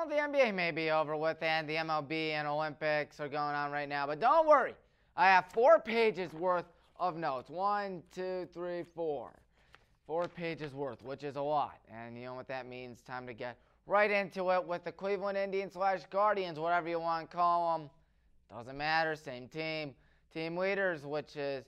Well, the NBA may be over with, and the MLB and Olympics are going on right now, but don't worry. I have 4 pages worth of notes. 1, 2, 3, 4. 4 pages worth, which is a lot. And you know what that means. Time to get right into it with the Cleveland Indians/Guardians, whatever you want to call them. Doesn't matter, same team. Team leaders, which is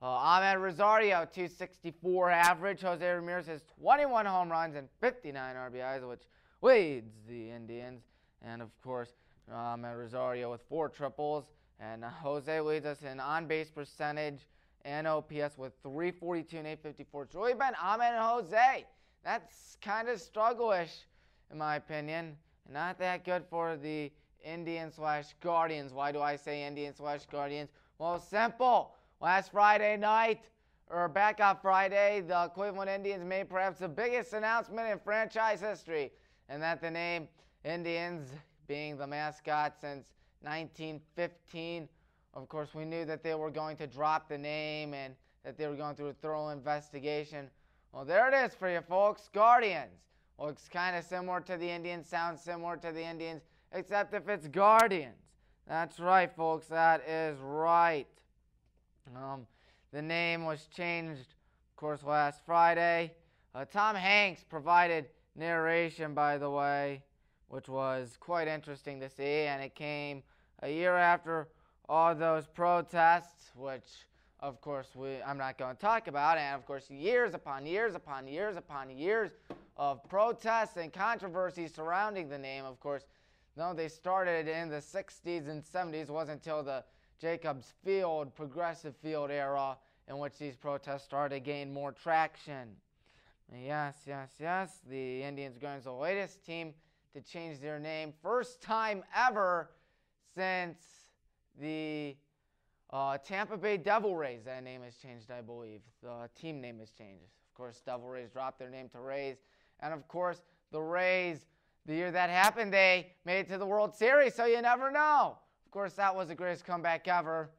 Ahmed Rosario, 264 average. Jose Ramirez has 21 home runs and 59 RBIs, which leads the Indians. And, of course, Ahmed Rosario with 4 triples. And Jose leads us in on-base percentage and OPS with 342 and 854. It's really been Ahmed and Jose. That's kind of struggle-ish, in my opinion. Not that good for the Indians/Guardians. Why do I say Indians/Guardians? Well, simple. Last Friday night, or back on Friday, the Cleveland Indians made perhaps the biggest announcement in franchise history, and that the name Indians being the mascot since 1915. Of course, we knew that they were going to drop the name and that they were going through a thorough investigation. Well, there it is for you folks, Guardians. Looks kind of similar to the Indians, sounds similar to the Indians, except if it's Guardians. That's right, folks, that is right. The name was changed, of course, last Friday. Tom Hanks provided narration, by the way, which was quite interesting to see, and it came a year after all those protests, which, of course, I'm not going to talk about, and, of course, years upon years upon years upon years of protests and controversies surrounding the name, of course. No, they started in the 60s and 70s. It wasn't until the Jacobs Field, Progressive Field era in which these protests started to gain more traction. Yes, the Indians are the latest team to change their name. First time ever since the Tampa Bay Devil Rays. That name has changed, I believe. The team name has changed. Of course, Devil Rays dropped their name to Rays. And, of course, the Rays, the year that happened, they made it to the World Series, so you never know. Of course, that was the greatest comeback ever.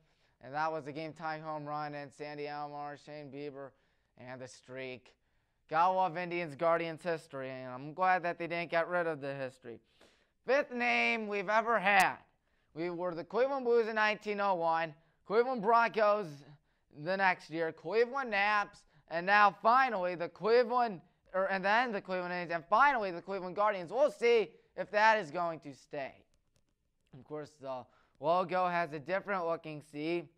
And that was a game-tying home run, and Sandy Alomar, Shane Bieber, and the streak. Gotta love Indians-Guardians history, and I'm glad that they didn't get rid of the history. 5th name we've ever had. We were the Cleveland Blues in 1901, Cleveland Broncos the next year, Cleveland Naps, and now finally the Cleveland Indians, and finally the Cleveland Guardians. We'll see if that is going to stay. Of course, the logo has a different looking C.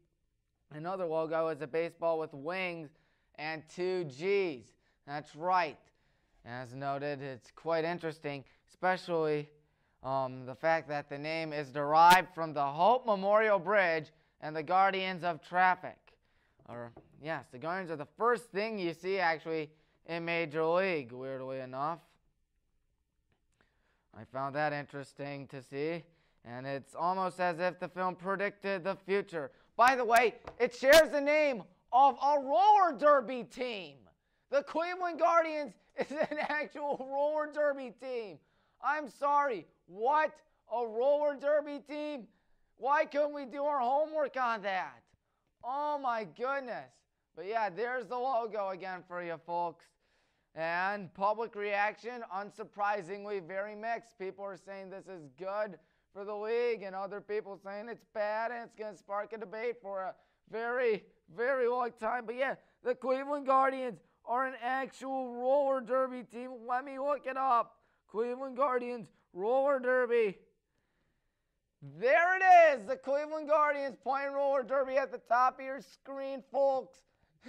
Another logo is a baseball with wings and 2 G's. That's right. As noted, it's quite interesting, especially the fact that the name is derived from the Hope Memorial Bridge and the Guardians of Traffic. Yes, the Guardians are the first thing you see actually in Major League, weirdly enough. I found that interesting to see. And it's almost as if the film predicted the future. By the way, it shares the name of a roller derby team. The Cleveland Guardians is an actual roller derby team. I'm sorry, what? A roller derby team? Why couldn't we do our homework on that? Oh my goodness. But yeah, there's the logo again for you folks. And public reaction, unsurprisingly, very mixed. People are saying this is good for the league, and other people saying it's bad and it's going to spark a debate for a very, very long time. But yeah, the Cleveland Guardians are an actual roller derby team. Let me look it up. Cleveland Guardians roller derby. There it is, the Cleveland Guardians playing roller derby at the top of your screen, folks.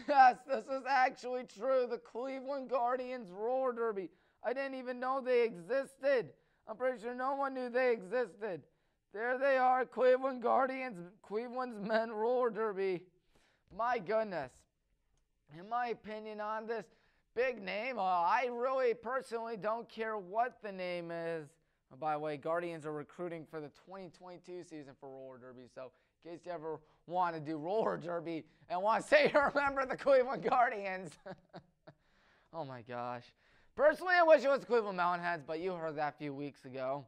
Yes, this is actually true. The Cleveland Guardians roller derby. I didn't even know they existed. I'm pretty sure no one knew they existed. There they are, Cleveland Guardians, Cleveland's men roller derby. My goodness. In my opinion on this big name, I really personally don't care what the name is. By the way, Guardians are recruiting for the 2022 season for roller derby. So in case you ever want to do roller derby and want to say you remember the Cleveland Guardians. Oh my gosh. Personally, I wish it was Cleveland Mountainheads, but you heard that a few weeks ago.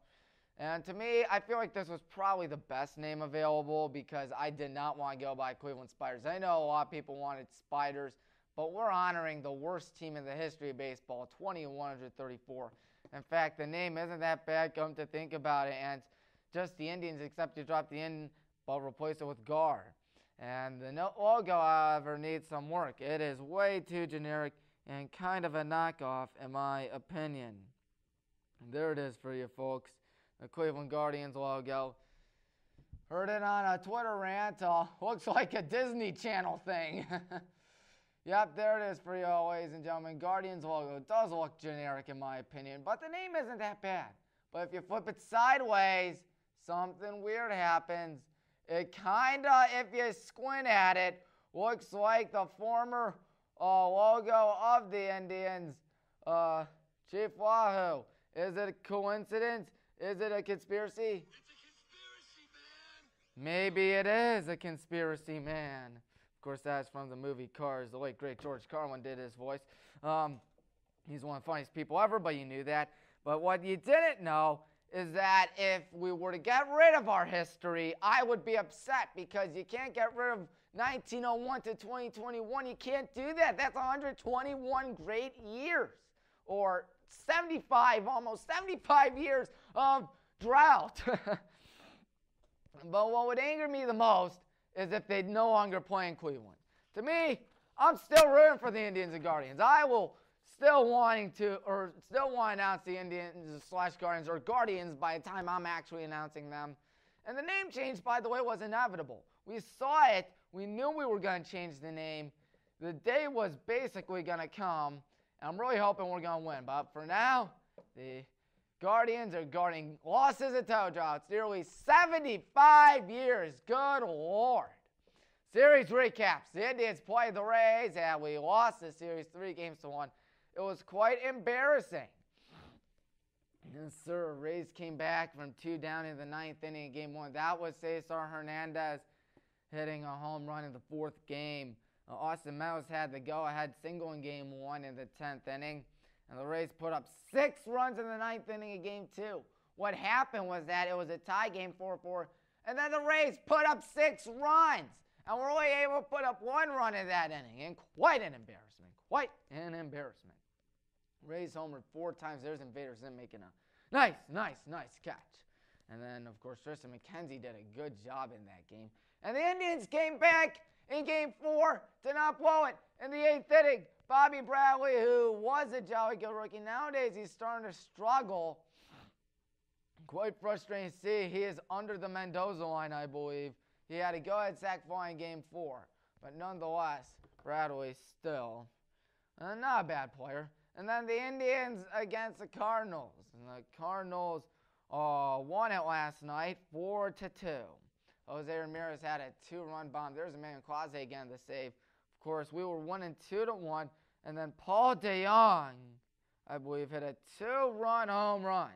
And to me, I feel like this was probably the best name available because I did not want to go by Cleveland Spiders. I know a lot of people wanted Spiders, but we're honoring the worst team in the history of baseball, 20-134. In fact, the name isn't that bad, come to think about it, and it's just the Indians, except you drop the N but replace it with Gar. And the logo, however, needs some work. It is way too generic and kind of a knockoff, in my opinion. And there it is for you folks, the Cleveland Guardians logo. Heard it on a Twitter rant. Looks like a Disney Channel thing. Yep, there it is for you, ladies and gentlemen. Guardians logo. It does look generic, in my opinion, but the name isn't that bad. But if you flip it sideways, something weird happens. It kind of, if you squint at it, looks like the former logo of the Indians, Chief Wahoo. Is it a coincidence? Is it a conspiracy? It's a conspiracy, man. Maybe it is a conspiracy, man. Of course, that's from the movie Cars. The late, great George Carlin did his voice. He's one of the funniest people ever, but you knew that. But what you didn't know is that if we were to get rid of our history, I would be upset because you can't get rid of 1901 to 2021. You can't do that. That's 121 great years, or 75, almost 75 years of drought. But what would anger me the most is if they'd no longer play in Cleveland. To me, I'm still rooting for the Indians and Guardians. I will still want to announce the Indians/Guardians or Guardians by the time I'm actually announcing them. And the name change, by the way, was inevitable. We saw it. We knew we were going to change the name. The day was basically going to come. And I'm really hoping we're going to win. But for now, the Guardians are guarding losses and toe drops. Nearly 75 years. Good Lord. Series recaps. The Indians played the Rays, and we lost the series 3-1. It was quite embarrassing. Yes, sir. Rays came back from 2 down in the 9th inning of Game 1. That was Cesar Hernandez hitting a home run in the 4th game. Austin Meadows had the go-ahead single in Game 1 in the 10th inning. And the Rays put up 6 runs in the 9th inning of Game 2. What happened was that it was a tie game 4-4. And then the Rays put up 6 runs. And we're only able to put up 1 run in that inning. And quite an embarrassment. Quite an embarrassment. Rays homered 4 times. There's Invader Zim making a nice catch. And then, of course, Tristan McKenzie did a good job in that game. And the Indians came back in Game 4 to not blow it in the 8th inning. Bobby Bradley, who was a jolly good rookie, nowadays he's starting to struggle. Quite frustrating to see. He is under the Mendoza line, I believe. He had a go-ahead sac fly in Game 4. But nonetheless, Bradley still not a bad player. And then the Indians against the Cardinals. And the Cardinals won it last night 4-2. Jose Ramirez had a 2-run bomb. There's Emmanuel Clase again to save. Of course, we were 1-2-1. And then Paul DeYoung, I believe, hit a 2-run home run.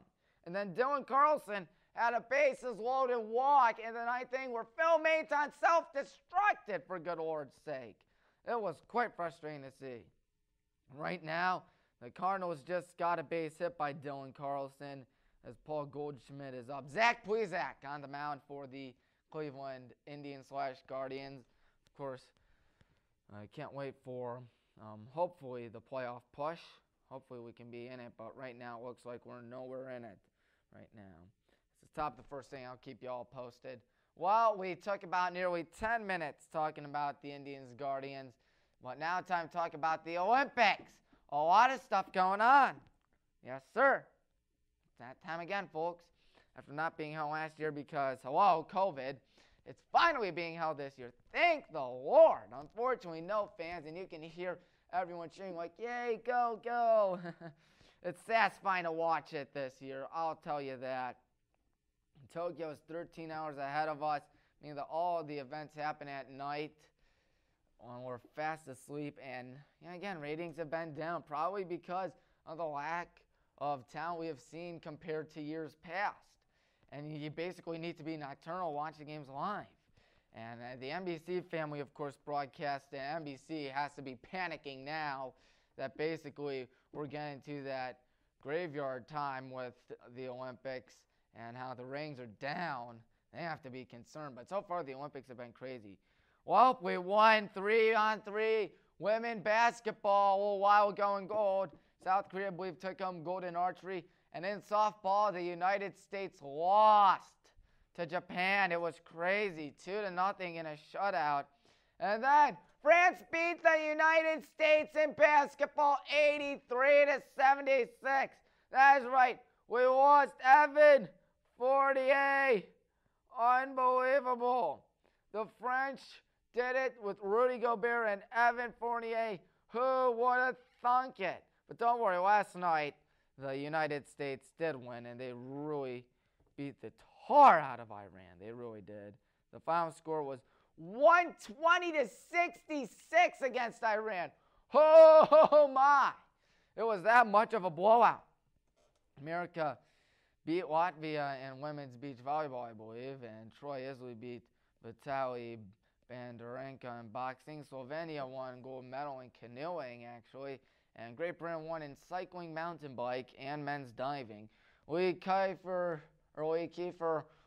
And then Dylan Carlson had a bases-loaded walk in the 9th inning where Phil Maton self-destructed, for good Lord's sake. It was quite frustrating to see. Right now, the Cardinals just got a base hit by Dylan Carlson as Paul Goldschmidt is up. Zach Plesac on the mound for the Cleveland Indians/Guardians. Of course, I can't wait for, hopefully, the playoff push. Hopefully we can be in it, but right now it looks like we're nowhere in it right now. It's the top of the first thing. I'll keep you all posted. Well, we took about nearly 10 minutes talking about the Indians/Guardians, but now time to talk about the Olympics. A lot of stuff going on. Yes, sir. It's that time again, folks. After not being held last year because, hello, COVID, it's finally being held this year. Thank the Lord. Unfortunately, no fans, and you can hear everyone cheering like, yay, go, go. It's satisfying to watch it this year, I'll tell you that. Tokyo is 13 hours ahead of us, meaning that all of the events happen at night when we're fast asleep. And again, ratings have been down, probably because of the lack of talent we have seen compared to years past. And you basically need to be nocturnal, watch the games live. And the NBC family, of course, broadcast, and NBC has to be panicking now that basically we're getting to that graveyard time with the Olympics and how the ratings are down. They have to be concerned. But so far, the Olympics have been crazy. Well, we won 3-on-3 women basketball a little while ago in gold. South Korea, I believe, took home gold in archery. And in softball, the United States lost to Japan. It was crazy, 2-0 in a shutout. And then France beat the United States in basketball 83-76. That is right. We lost Evan Fournier. Unbelievable. The French did it with Rudy Gobert and Evan Fournier. Who would have thunk it? But don't worry, last night the United States did win, and they really beat the tar out of Iran. They really did. The final score was 120-66 against Iran. Oh my! It was that much of a blowout. America beat Latvia in women's beach volleyball, I believe, and Troy Isley beat Vitaly Bondarenko in boxing. Slovenia won gold medal in canoeing, actually, and Great Britain won in cycling, mountain bike, and men's diving. Lee Kiefer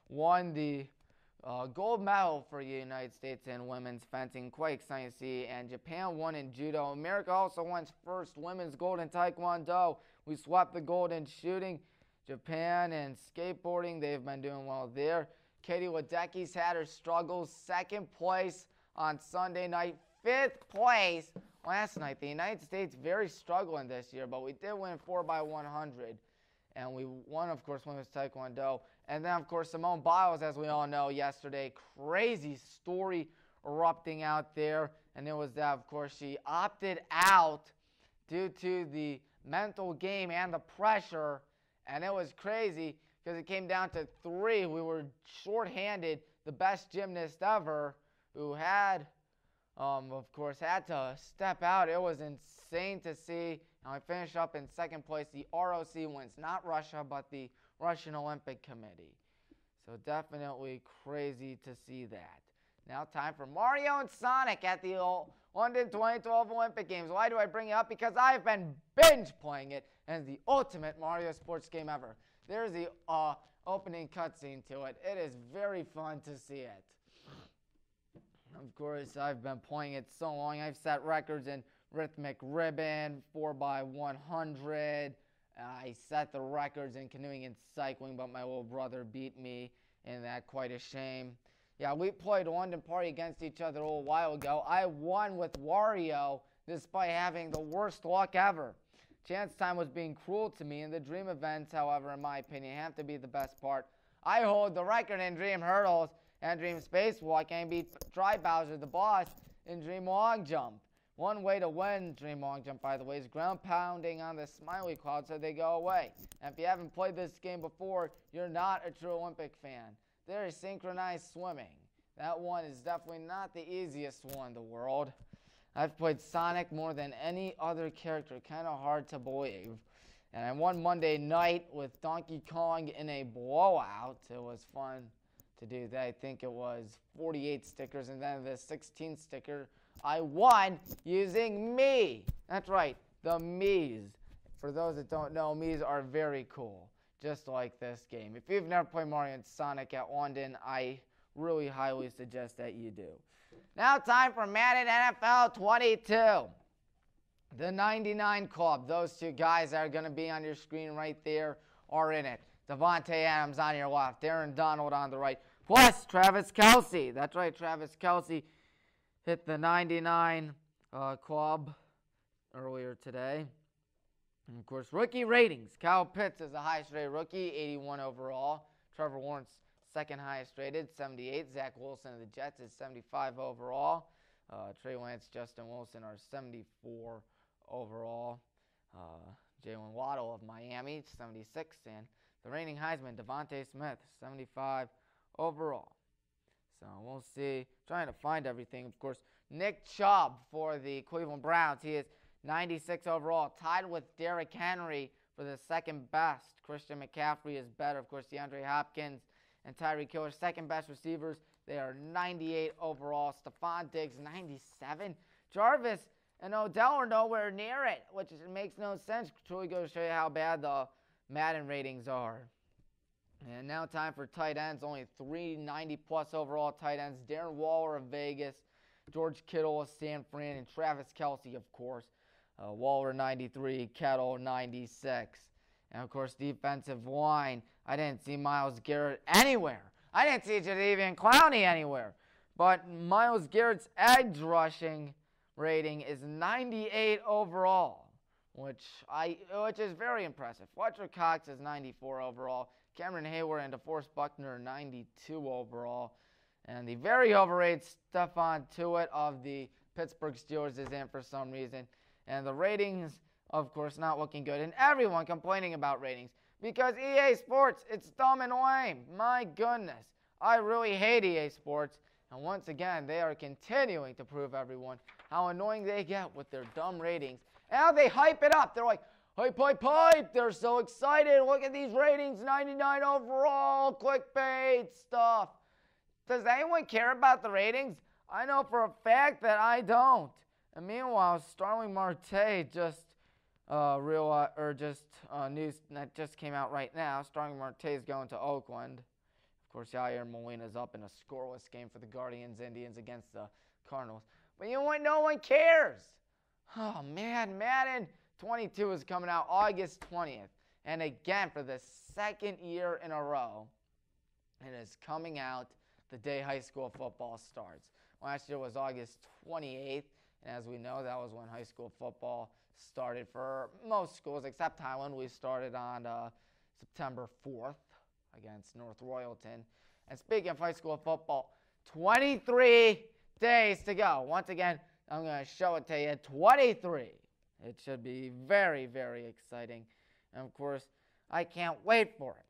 won the gold medal for the United States in women's fencing. Quite exciting to see. And Japan won in judo. America also won its first women's gold in taekwondo. We swept the gold in shooting. Japan and skateboarding, they've been doing well there. Katie Ledecky's had her struggles. Second place on Sunday night. Fifth place last night. The United States very struggling this year, but we did win 4x100. And we won, of course, women's taekwondo. And then, of course, Simone Biles, as we all know, yesterday, crazy story erupting out there. And it was that, of course, she opted out due to the mental game and the pressure. And it was crazy because it came down to 3. We were shorthanded. The best gymnast ever, who had, of course, had to step out. It was insane to see. And we finished up in second place. The ROC wins, not Russia, but the Russian Olympic Committee. So definitely crazy to see that. Now time for Mario and Sonic at the London 2012 Olympic Games. Why do I bring it up? Because I've been binge playing it, and it's the ultimate Mario sports game ever. There's the opening cutscene to it. It is very fun to see it. Of course, I've been playing it so long. I've set records in rhythmic ribbon, 4x100. I set the records in canoeing and cycling, but my little brother beat me in that. Quite a shame. Yeah, we played London Party against each other a little while ago. I won with Wario despite having the worst luck ever. Chance time was being cruel to me, and the dream events, however, in my opinion, have to be the best part. I hold the record in dream hurdles and dream spacewalk, and beat Dry Bowser the boss in dream long jump. One way to win dream long jump, by the way, is ground pounding on the smiley cloud so they go away. And if you haven't played this game before, you're not a true Olympic fan. There is synchronized swimming. That one is definitely not the easiest one in the world. I've played Sonic more than any other character, kind of hard to believe. And I won Monday night with Donkey Kong in a blowout. It was fun to do that. I think it was 48 stickers, and then the 16th sticker I won using Mii. That's right, the Miis. For those that don't know, Miis are very cool, just like this game. If you've never played Mario and Sonic at London, I really highly suggest that you do. Now time for Madden NFL 22. The 99 Club, those two guys that are going to be on your screen right there are in it. Devontae Adams on your left, Aaron Donald on the right, plus Travis Kelce. That's right, Travis Kelce hit the 99 Club earlier today. And of course, rookie ratings. Kyle Pitts is the highest rated rookie, 81 overall. Trevor Lawrence, second highest rated, 78. Zach Wilson of the Jets is 75 overall. Trey Lance, Justin Wilson are 74 overall. Jalen Waddle of Miami, 76. And the reigning Heisman, Devontae Smith, 75 overall. So we'll see. Trying to find everything. Of course, Nick Chubb for the Cleveland Browns. He is 96 overall, tied with Derrick Henry for the second best. Christian McCaffrey is better. Of course, DeAndre Hopkins and Tyreek Hill are second best receivers. They are 98 overall. Stephon Diggs, 97. Jarvis and Odell are nowhere near it, which makes no sense. Truly goes to show you how bad the Madden ratings are. And now time for tight ends. Only 390-plus overall tight ends. Darren Waller of Vegas, George Kittle of San Fran, and Travis Kelce, of course. Waller 93, Kittle 96. And, of course, defensive line. I didn't see Myles Garrett anywhere. I didn't see Jadeveon Clowney anywhere. But Myles Garrett's edge rushing rating is 98 overall, which is very impressive. Fletcher Cox is 94 overall. Cameron Hayward and DeForest Buckner 92 overall. And the very overrated Stephon Tuitt of the Pittsburgh Steelers is in for some reason. And the ratings, of course, not looking good. And everyone complaining about ratings because EA Sports, it's dumb and lame. My goodness. I really hate EA Sports. And once again, they are continuing to prove everyone how annoying they get with their dumb ratings. And how they hype it up. They're like, hype, hype, hype. They're so excited. Look at these ratings, 99 overall, clickbait stuff. Does anyone care about the ratings? I know for a fact that I don't. And meanwhile, Starling Marte just news that just came out right now. Starling Marte is going to Oakland. Of course, Yair Molina's up in a scoreless game for the Guardians Indians against the Cardinals. But you know what? No one cares. Oh, man. Madden 22 is coming out August 20th. And again, for the second year in a row, it is coming out the day high school football starts. Last year was August 28th. And as we know, that was when high school football started for most schools, except Highland. We started on September 4th against North Royalton. And speaking of high school football, 23 days to go. Once again, I'm going to show it to you. 23. It should be very, very exciting. And, of course, I can't wait for it.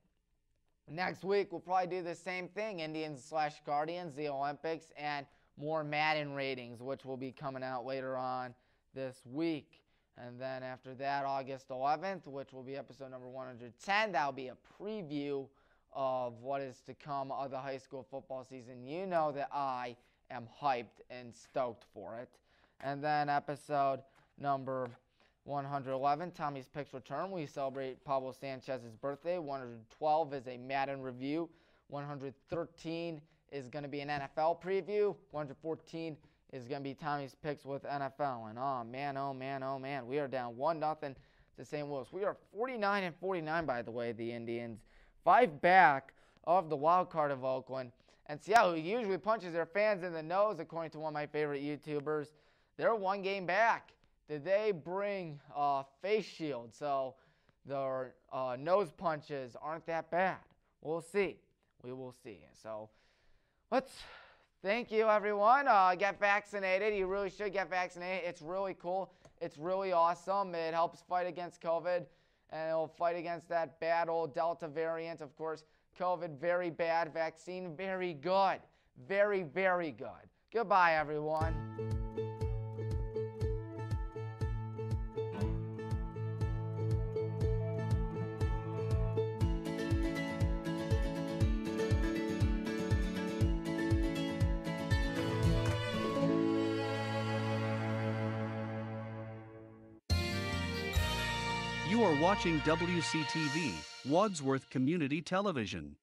Next week, we'll probably do the same thing. Indians/Guardians, the Olympics, and more Madden ratings, which will be coming out later on this week. And then after that, August 11th, which will be episode number 110, that'll be a preview of what is to come of the high school football season. You know that I am hyped and stoked for it. And then episode number 111, Tommy's Picks return. We celebrate Pablo Sanchez's birthday. 112 is a Madden review. 113 is going to be an NFL preview. 114 is going to be Tommy's Picks with NFL. And oh man, we are down 1-0 to St. Louis. We are 49-49, by the way, the Indians. 5 back of the wild card of Oakland. And Seattle, who usually punches their fans in the nose, according to one of my favorite YouTubers, they're 1 game back. Did they bring face shields so their nose punches aren't that bad? We'll see. We will see. So let's thank you, everyone. Get vaccinated. You really should get vaccinated. It's really cool. It's really awesome. It helps fight against COVID, and it'll fight against that bad old Delta variant. Of course, COVID, very bad. Vaccine, very good. Very, very good. Goodbye, everyone. You are watching WCTV, Wadsworth Community Television.